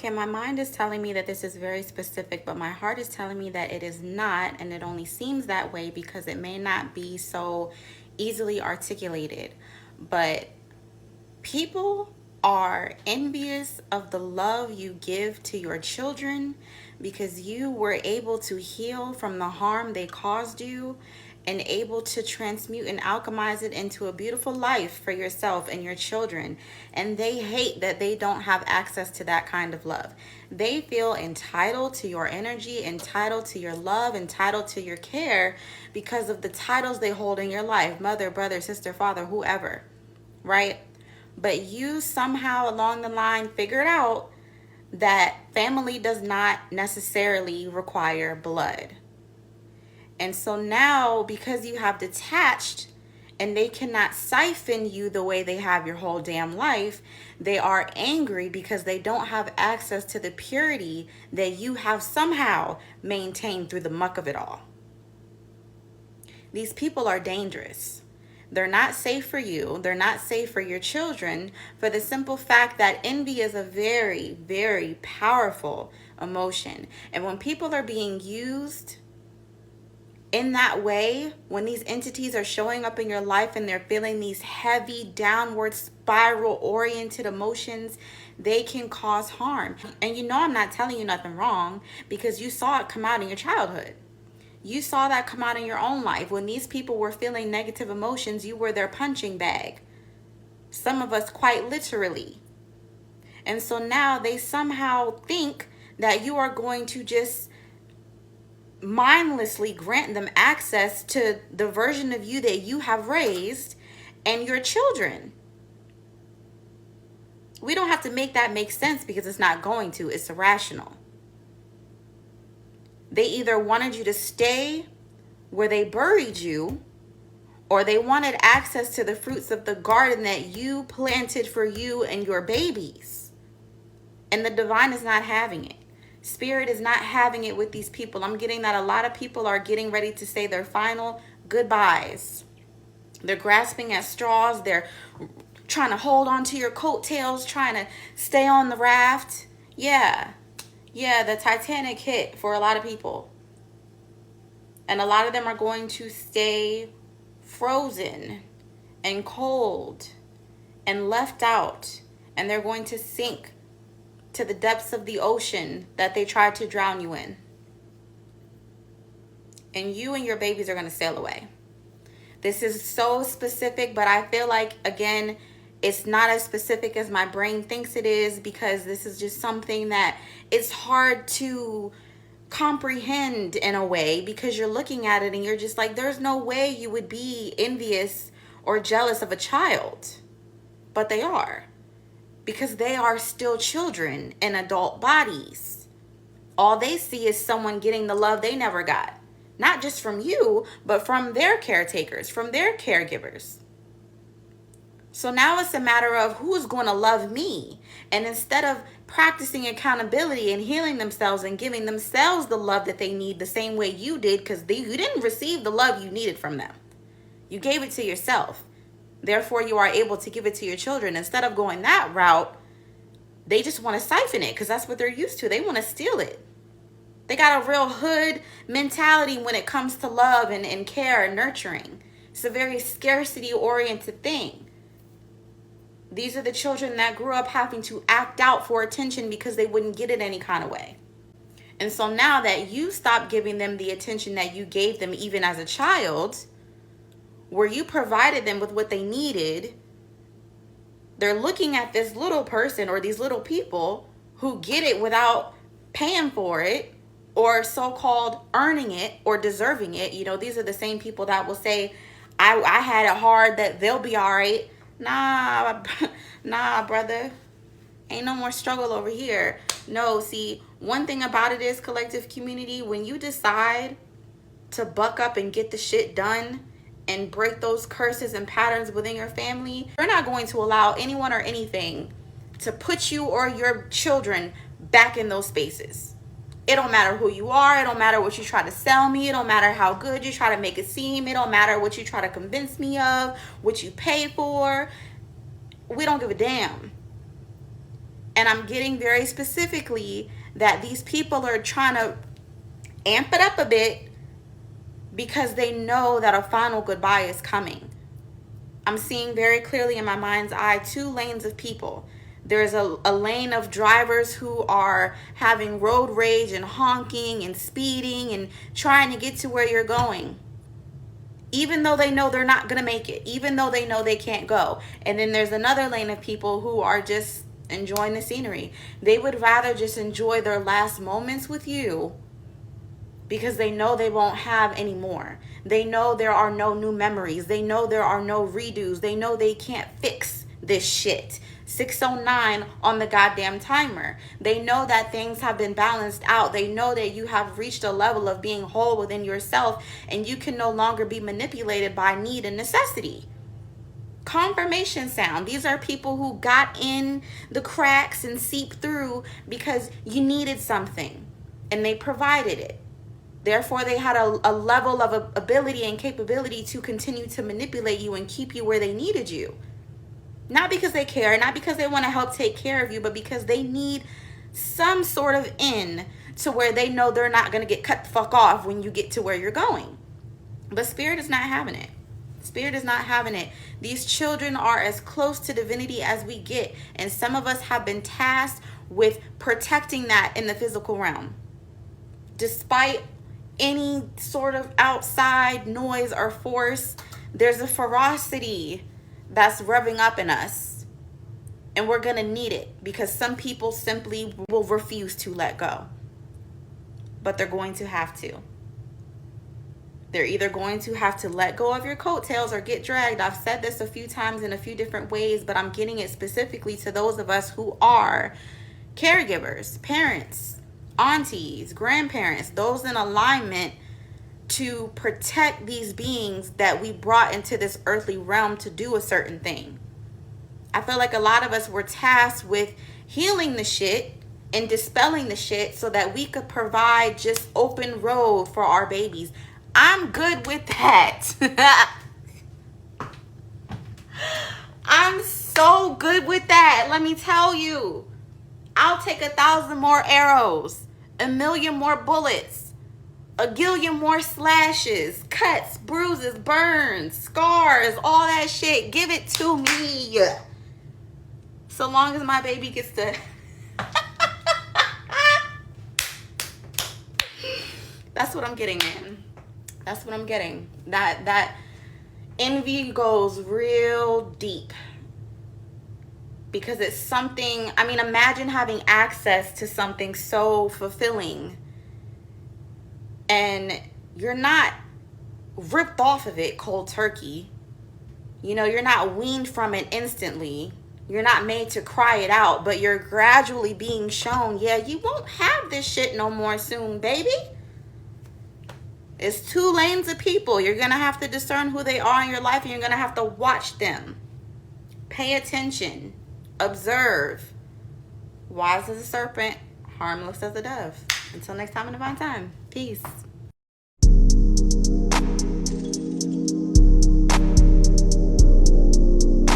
Okay, my mind is telling me that this is very specific, but my heart is telling me that it is not, and it only seems that way because it may not be so easily articulated. But people are envious of the love you give to your children because you were able to heal from the harm they caused you and able to transmute and alchemize it into a beautiful life for yourself and your children. And they hate that they don't have access to that kind of love. They feel entitled to your energy, entitled to your love, entitled to your care because of the titles they hold in your life: mother, brother, sister, father, whoever, right? But you somehow along the line figured out that family does not necessarily require blood. And so now, because you have detached and they cannot siphon you the way they have your whole damn life, they are angry because they don't have access to the purity that you have somehow maintained through the muck of it all. These people are dangerous. They're not safe for you. They're not safe for your children, for the simple fact that envy is a very, very powerful emotion. And when people are being used in that way, when these entities are showing up in your life and they're feeling these heavy downward spiral oriented emotions, they can cause harm. And you know I'm not telling you nothing wrong because you saw it come out in your childhood. You saw that come out in your own life. When these people were feeling negative emotions, you were their punching bag. Some of us quite literally. And so now they somehow think that you are going to just mindlessly grant them access to the version of you that you have raised and your children. We don't have to make that make sense because it's not going to. It's irrational. They either wanted you to stay where they buried you, or they wanted access to the fruits of the garden that you planted for you and your babies. And the divine is not having it. Spirit is not having it with these people. I'm getting that a lot of people are getting ready to say their final goodbyes. They're grasping at straws. They're trying to hold on to your coattails, trying to stay on the raft. Yeah, the Titanic hit for a lot of people. And a lot of them are going to stay frozen and cold and left out. And they're going to sink to the depths of the ocean that they tried to drown you in. And you and your babies are going to sail away. This is so specific, but I feel like, again, it's not as specific as my brain thinks it is because this is just something that it's hard to comprehend in a way because you're looking at it and you're just like, there's no way you would be envious or jealous of a child. But they are. Because they are still children in adult bodies. All they see is someone getting the love they never got. Not just from you, but from their caretakers, from their caregivers. So now it's a matter of who's going to love me. And instead of practicing accountability and healing themselves and giving themselves the love that they need the same way you did, because you didn't receive the love you needed from them. You gave it to yourself. Therefore, you are able to give it to your children. Instead of going that route, they just want to siphon it because that's what they're used to. They want to steal it. They got a real hood mentality when it comes to love and care and nurturing. It's a very scarcity-oriented thing. These are the children that grew up having to act out for attention because they wouldn't get it any kind of way. And so now that you stop giving them the attention that you gave them even as a child, where you provided them with what they needed, they're looking at this little person or these little people who get it without paying for it or so-called earning it or deserving it. You know, these are the same people that will say, I had it hard, that they'll be all right. Nah, brother. Ain't no more struggle over here. No, see, one thing about it is, collective community, when you decide to buck up and get the shit done and break those curses and patterns within your family, you're not going to allow anyone or anything to put you or your children back in those spaces. It don't matter who you are. It don't matter what you try to sell me. It don't matter how good you try to make it seem. It don't matter what you try to convince me of, what you pay for. We don't give a damn. And I'm getting very specifically that these people are trying to amp it up a bit because they know that a final goodbye is coming. I'm seeing very clearly in my mind's eye 2 lanes of people. There's a lane of drivers who are having road rage and honking and speeding and trying to get to where you're going, even though they know they're not going to make it, even though they know they can't go. And then there's another lane of people who are just enjoying the scenery. They would rather just enjoy their last moments with you because they know they won't have any more. They know there are no new memories. They know there are no redos. They know they can't fix this shit. 6:09 on the goddamn timer. They know that things have been balanced out. They know that you have reached a level of being whole within yourself and you can no longer be manipulated by need and necessity. Confirmation sound. These are people who got in the cracks and seeped through because you needed something and they provided it. Therefore, they had a level of ability and capability to continue to manipulate you and keep you where they needed you. Not because they care, not because they want to help take care of you, but because they need some sort of in to where they know they're not going to get cut the fuck off when you get to where you're going. But Spirit is not having it. Spirit is not having it. These children are as close to divinity as we get. And some of us have been tasked with protecting that in the physical realm. Despite any sort of outside noise or force, there's a ferocity that's revving up in us. And we're going to need it because some people simply will refuse to let go. But they're going to have to. They're either going to have to let go of your coattails or get dragged. I've said this a few times in a few different ways, but I'm getting it specifically to those of us who are caregivers, parents, aunties, grandparents, those in alignment to protect these beings that we brought into this earthly realm to do a certain thing. I feel like a lot of us were tasked with healing the shit and dispelling the shit so that we could provide just open road for our babies. I'm good with that. I'm so good with that. Let me tell you, I'll take 1,000 more arrows, 1,000,000 more bullets, 1,000,000 more slashes, cuts, bruises, burns, scars, all that shit. Give it to me. So long as my baby gets to... That's what I'm getting, man. That's what I'm getting. That envy goes real deep. Because it's something, I mean, imagine having access to something so fulfilling and you're not ripped off of it cold turkey. You know, you're not weaned from it instantly. You're not made to cry it out, but you're gradually being shown, yeah, you won't have this shit no more soon, baby. It's 2 lanes of people. You're going to have to discern who they are in your life and you're going to have to watch them. Pay attention. Observe. Wise as a serpent, harmless as a dove. Until next time in Divine Time. Peace.